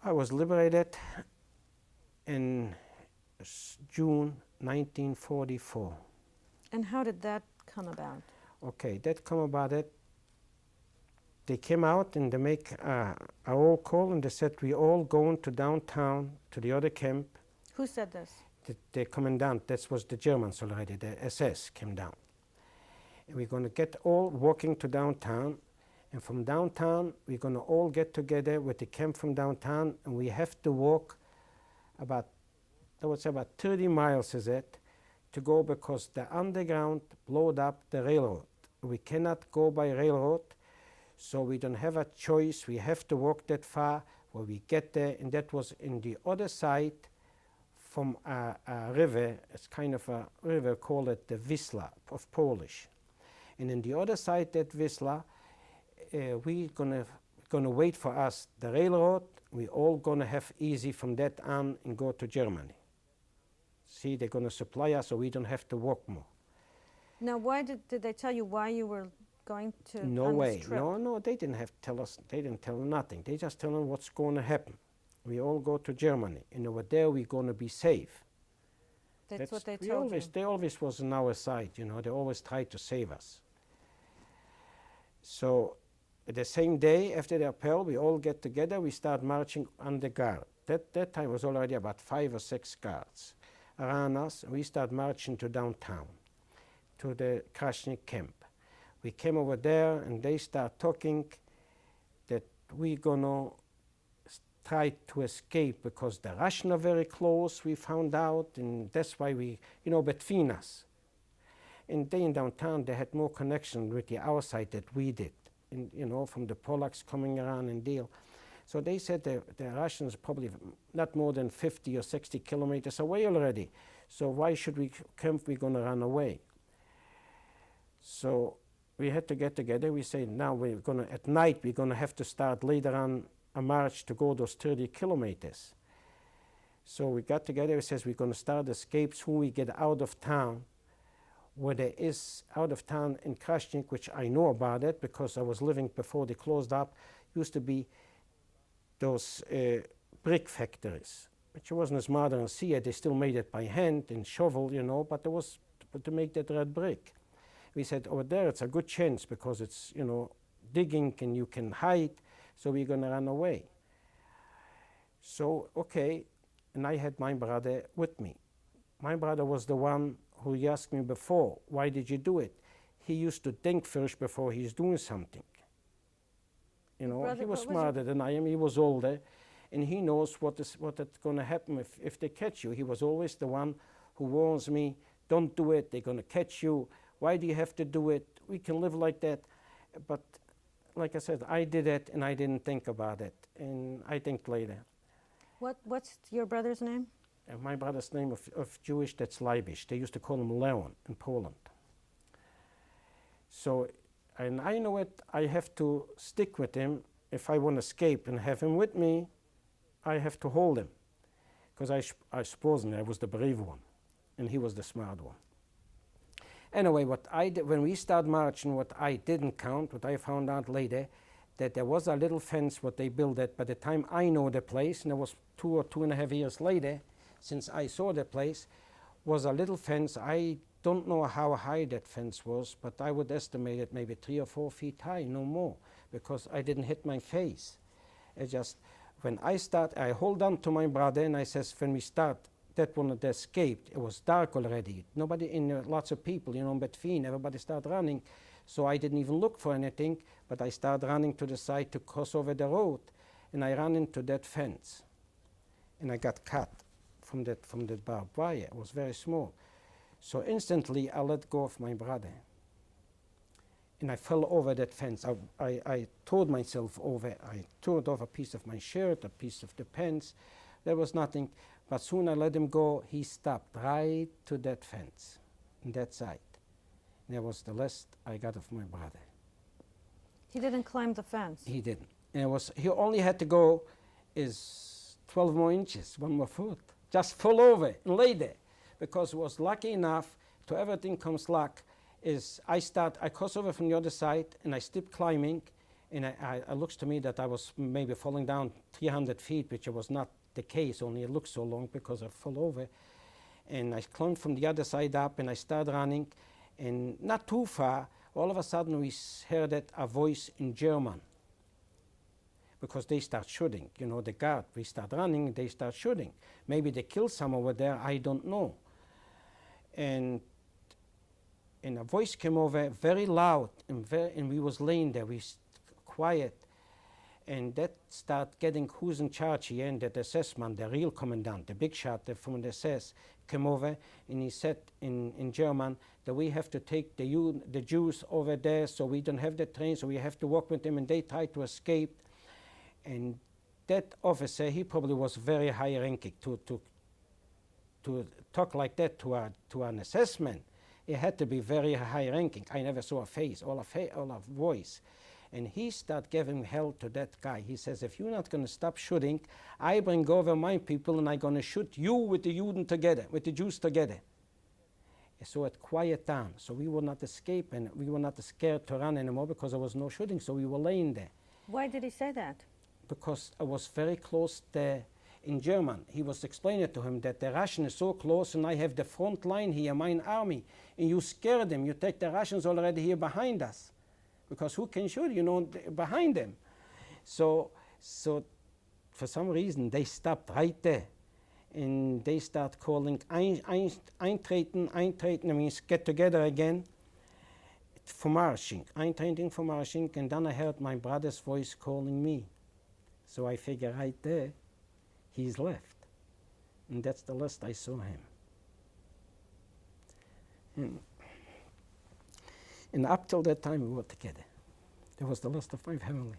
I was liberated in June 1944. And how did that come about? Okay, that come about it. They came out and they make a roll call and they said, we all going to downtown to the other camp. Who said this? The commandant, that was the Germans already, the SS came down. And we're going to get all walking to downtown. And from downtown, we're going to all get together with the camp from downtown. And we have to walk about, I would say about 30 miles, is it, to go because the underground blowed up the railroad. We cannot go by railroad. So we don't have a choice. We have to walk that far where we get there. And that was in the other side from a river. It's kind of a river, call it the Wisla of Polish. And in the other side, that Wisla, we're gonna wait for us the railroad. We all gonna have easy from that on and go to Germany. See, they're gonna supply us so we don't have to walk more. Now, why did they tell you why you were going to No on way. this trip? No, they didn't have to tell us. They didn't tell nothing. They just tell them what's going to happen. We all go to Germany, and over there we're going to be safe. That's what they told you. They always was on our side, you know. They always tried to save us. So the same day after the appel, we all get together. We start marching on the guard. That time was already about 5 or 6 guards around us. And we start marching to downtown, to the Krasny camp. We came over there, and they start talking that we're gonna try to escape because the Russians are very close, we found out, and that's why we, you know, between us. And they in downtown, they had more connection with the outside that we did, and, you know, from the Polacks coming around and deal. So they said the Russians probably not more than 50 or 60 kilometers away already. So why should we camp? We're gonna run away. So we had to get together. We say now we're gonna, at night, we're gonna have to start later on a march to go those 30 kilometers. So we got together. We says we're gonna start escapes when we get out of town. Where there is out of town in Krasnik, which I know about it because I was living before they closed up, used to be those brick factories, which wasn't as modern as here. They still made it by hand and shovel, you know, but there was to make that red brick. We said over there it's a good chance because it's, you know, digging and you can hide, so we're gonna run away. So, okay, and I had my brother with me. My brother was the one who asked me before, why did you do it? He used to think first before he's doing something. You know, Brother, he was what was smarter than I am, he was older, and he knows what is gonna happen if they catch you. He was always the one who warns me, don't do it, they're gonna catch you. Why do you have to do it? We can live like that. But like I said, I did it and I didn't think about it, and I think later. What's your brother's name? My brother's name of Jewish, that's Leibish. They used to call him Leon in Poland. So, and I know it, I have to stick with him. If I want to escape and have him with me, I have to hold him. Because I suppose I was the brave one, and he was the smart one. Anyway, what I did, when we started marching, what I didn't count, what I found out later, that there was a little fence what they built it. By the time I know the place, and it was 2 or 2.5 years later, since I saw the place, was a little fence. I don't know how high that fence was, but I would estimate it maybe 3 or 4 feet high, no more, because I didn't hit my face. It just, when I start, I hold on to my brother, and I says, when we start, that one that escaped, it was dark already. Nobody lots of people, you know, between, everybody started running. So I didn't even look for anything, but I started running to the side to cross over the road, and I ran into that fence, and I got cut from that barbed wire. It was very small. So instantly I let go of my brother, and I fell over that fence. I tore myself over. I tore off a piece of my shirt, a piece of the pants. There was nothing, but soon I let him go. He stopped right to that fence on that side. And that was the last I got of my brother. He didn't climb the fence. He didn't. And he only had to go is 12 more inches, 1 more foot. Just fall over and lay there. Because it was lucky enough, to everything comes luck, is I cross over from the other side and I stop climbing, And it looks to me that I was maybe falling down 300 feet, which was not the case, only it looked so long because I fell over. And I climbed from the other side up, and I started running, and not too far, all of a sudden we heard a voice in German, because they start shooting, you know, the guard. We start running, they start shooting. Maybe they killed some over there, I don't know. And a voice came over, very loud, and we was laying there, quiet. And that start getting who's in charge here, and that SS man, the real commandant, the big shot from the SS, came over, and he said in German that we have to take the Jews over there, so we don't have the train, so we have to walk with them, and they tried to escape. And that officer, he probably was very high ranking to talk like that to an SS man. It had to be very high ranking. I never saw a face, all a voice. And he started giving hell to that guy. He says, if you're not going to stop shooting, I bring over my people and I'm going to shoot you with the Juden together, with the Jews together. So it quieted down. So we would not escape, and we were not scared to run anymore because there was no shooting. So we were laying there. Why did he say that? Because I was very close there in German. He was explaining to him that the Russian is so close, and I have the front line here, my army, and you scare them. You take the Russians already here behind us. Because who can shoot, you know, behind them? So for some reason, they stopped right there. And they start calling eintreten, means get together again for marching. Eintreten for marching, and then I heard my brother's voice calling me. So I figure right there, he's left. And that's the last I saw him. And up till that time, we were together. That was the last of my family.